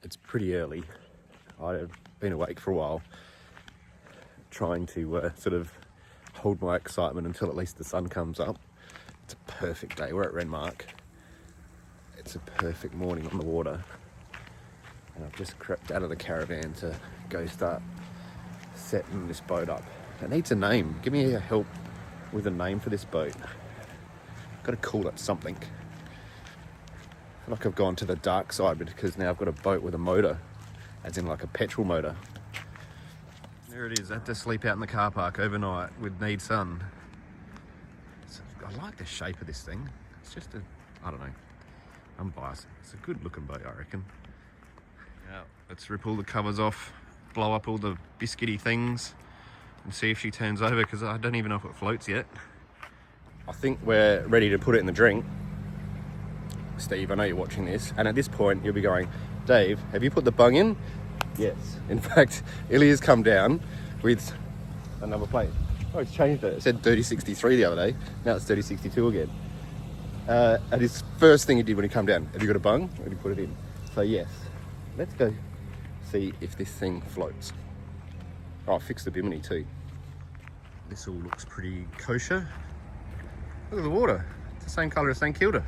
It's pretty early. I've been awake for a while, trying to sort of hold my excitement until at least the sun comes up. It's a perfect day. We're at Renmark. It's a perfect morning on the water. And I've just crept out of the caravan to go start setting this boat up. It needs a name. Give me a help with a name for this boat. Got to call it something. I feel like I've gone to the dark side because now I've got a boat with a motor, as in like a petrol motor. There it is. I had to sleep out in the car park overnight with need sun. I like the shape of this thing. It's just I don't know. I'm biased. It's a good looking boat, I reckon. Now, let's rip all the covers off, blow up all the biscuity things, and see if she turns over, because I don't even know if it floats yet. I think we're ready to put it in the drink. Steve, I know you're watching this, and at this point you'll be going, Dave, have you put the bung in? Yes. In fact, Ilya's come down with another plate. Oh, it's changed it. It said 3063 the other day. Now it's 3062 again. And his first thing he did when he came down, have you got a bung? And he put it in. So yes, let's go see if this thing floats. Oh, I fixed the bimini too. This all looks pretty kosher. Look at the water. It's the same colour as St Kilda.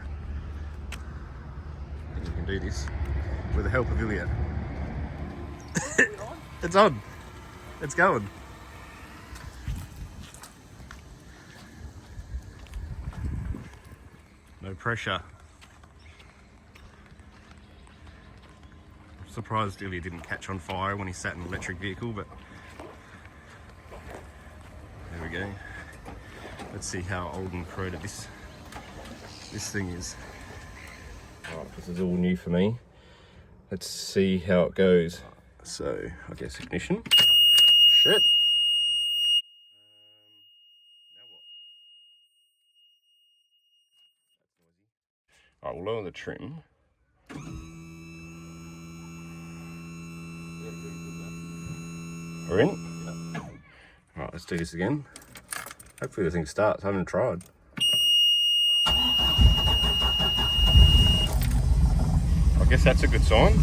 I think you can do this with the help of Ilya. It's on. It's going. No pressure. I'm surprised Ilya didn't catch on fire when he sat in an electric vehicle, but there we go. Let's see how old and corroded this thing is. Right, this is all new for me. Let's see how it goes. So, I guess ignition. Shit. Now what? That's noisy. Alright, we'll lower the trim. We're in? Yep. Alright, let's do this again. Hopefully the thing starts. I haven't tried. I guess that's a good sign.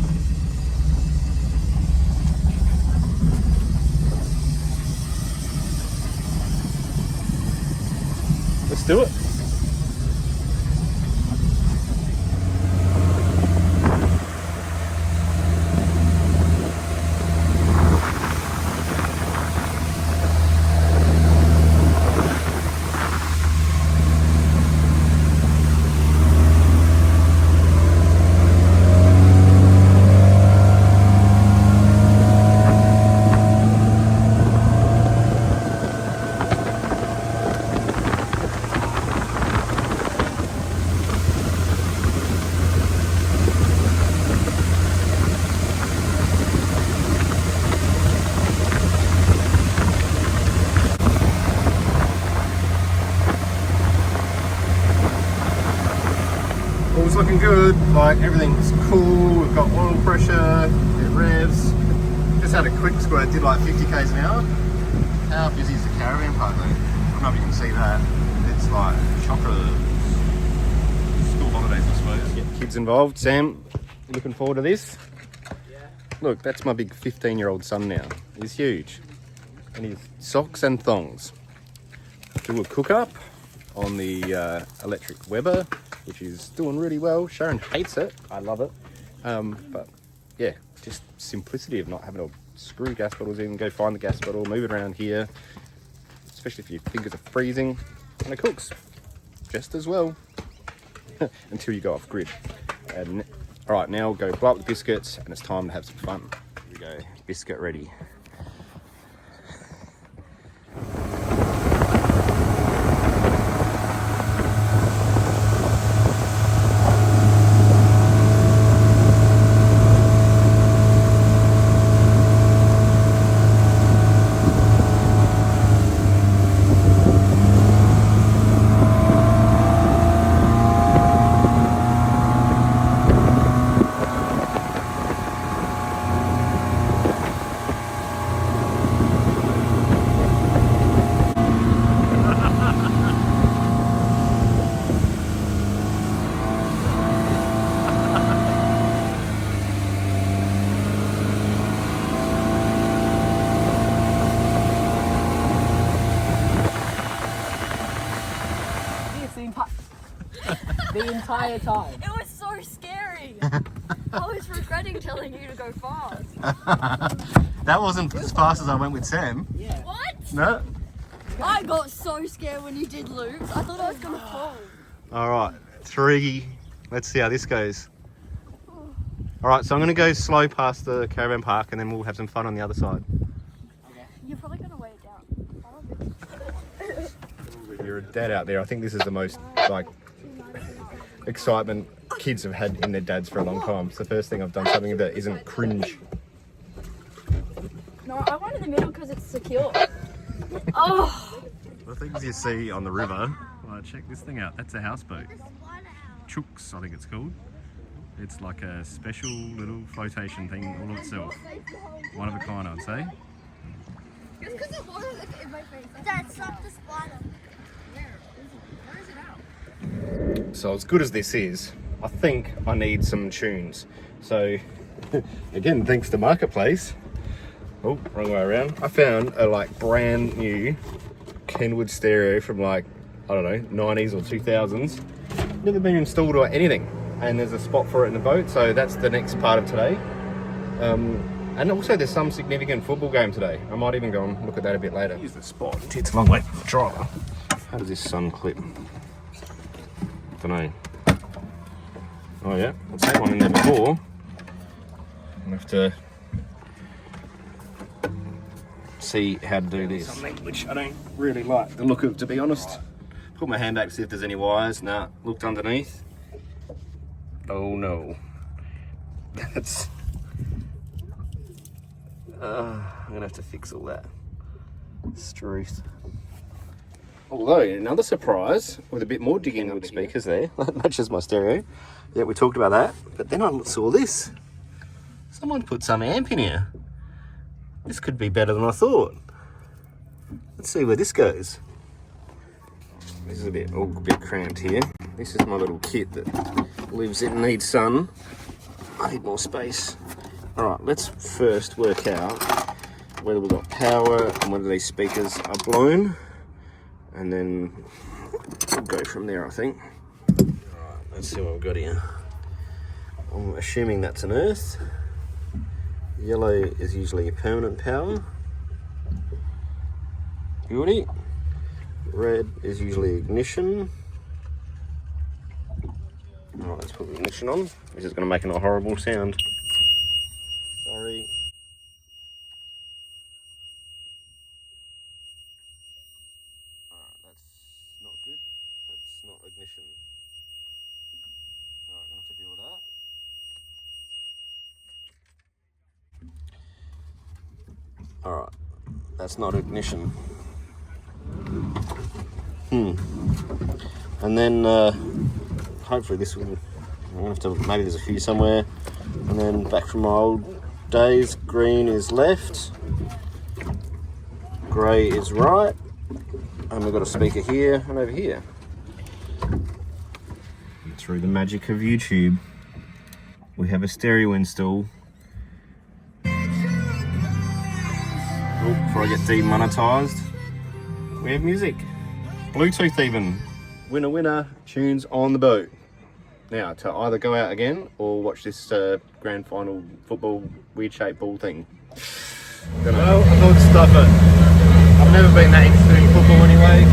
Let's do it. All's looking good, like everything's cool, we've got oil pressure, it revs. Just had a quick squirt, did like 50 k's an hour. How busy is the caravan park though? I don't know if you can see that. It's like chocker school holidays, I suppose. Get kids involved. Sam, looking forward to this? Yeah. Look, that's my big 15-year-old son now. He's huge. And his socks and thongs. Do a cook up on the electric Weber, which is doing really well. Sharon hates it. I love it. But yeah, just simplicity of not having to screw gas bottles in, go find the gas bottle, move it around here, especially if your fingers are freezing, and it cooks just as well until you go off grid. And all right, now we'll go blow up the biscuits, and it's time to have some fun. Here we go, biscuit ready. entire time. It was so scary. I was regretting telling you to go fast. That wasn't as fast as I went with Sam. Yeah. What? No. I got so scared when you did loops. I thought I was gonna fall. All right, 3. Let's see how this goes. All right, so I'm gonna go slow past the caravan park, and then we'll have some fun on the other side. You're probably gonna weigh it down. You're a dad out there. I think this is the most like excitement kids have had in their dads for a long time. It's the first thing I've done something that isn't cringe. No, I went in the middle because it's secure. Oh. The things you see on the river. Well, check this thing out. That's a houseboat. Chooks, I think it's called. It's like a special little flotation thing all of itself. One of a kind, I'd say. It's because the water is in my face. Dad, stop the spider. Where is it out? So as good as this is, I think I need some tunes. So again, thanks to Marketplace. Oh, wrong way around. I found a like brand new Kenwood stereo from like, I don't know, 90s or 2000s. Never been installed or anything. And there's a spot for it in the boat, so that's the next part of today. And also there's some significant football game today. I might even go and look at that a bit later. Here's the spot. It's a long way from the driver. How does this sun clip? Don't know. Oh yeah, I've had one in there before. I'll have to see how to do this. Something which I don't really like the look of, to be honest. Put my hand back to see if there's any wires. Nah, looked underneath. Oh no. That's... I'm gonna have to fix all that. Struth. Although, another surprise, with a bit more digging with speakers there, not just my stereo. Yeah, we talked about that. But then I saw this. Someone put some amp in here. This could be better than I thought. Let's see where this goes. This is a bit cramped here. This is my little kit that lives in, needs sun. I need more space. All right, let's first work out whether we've got power and whether these speakers are blown. And then we'll go from there, I think. All right, let's see what we've got here. I'm assuming that's an earth. Yellow is usually permanent power. Beauty. Red is usually ignition. Alright, let's put the ignition on. This is going to make a horrible sound. Sorry. Alright, that's not good. That's not ignition. Alright, I'm going to have to deal with that. Alright, that's not ignition. And then hopefully this will, I'm gonna have to, maybe there's a few somewhere. And then back from my old days, green is left, grey is right, and we've got a speaker here and over here. Through the magic of YouTube, we have a stereo install. Oh, before I get demonetized, we have music. Bluetooth even. Winner, winner, tunes on the boat. Now, to either go out again or watch this grand final football weird shaped ball thing. Well, I thought stuff it. I've never been that interested in football anyway.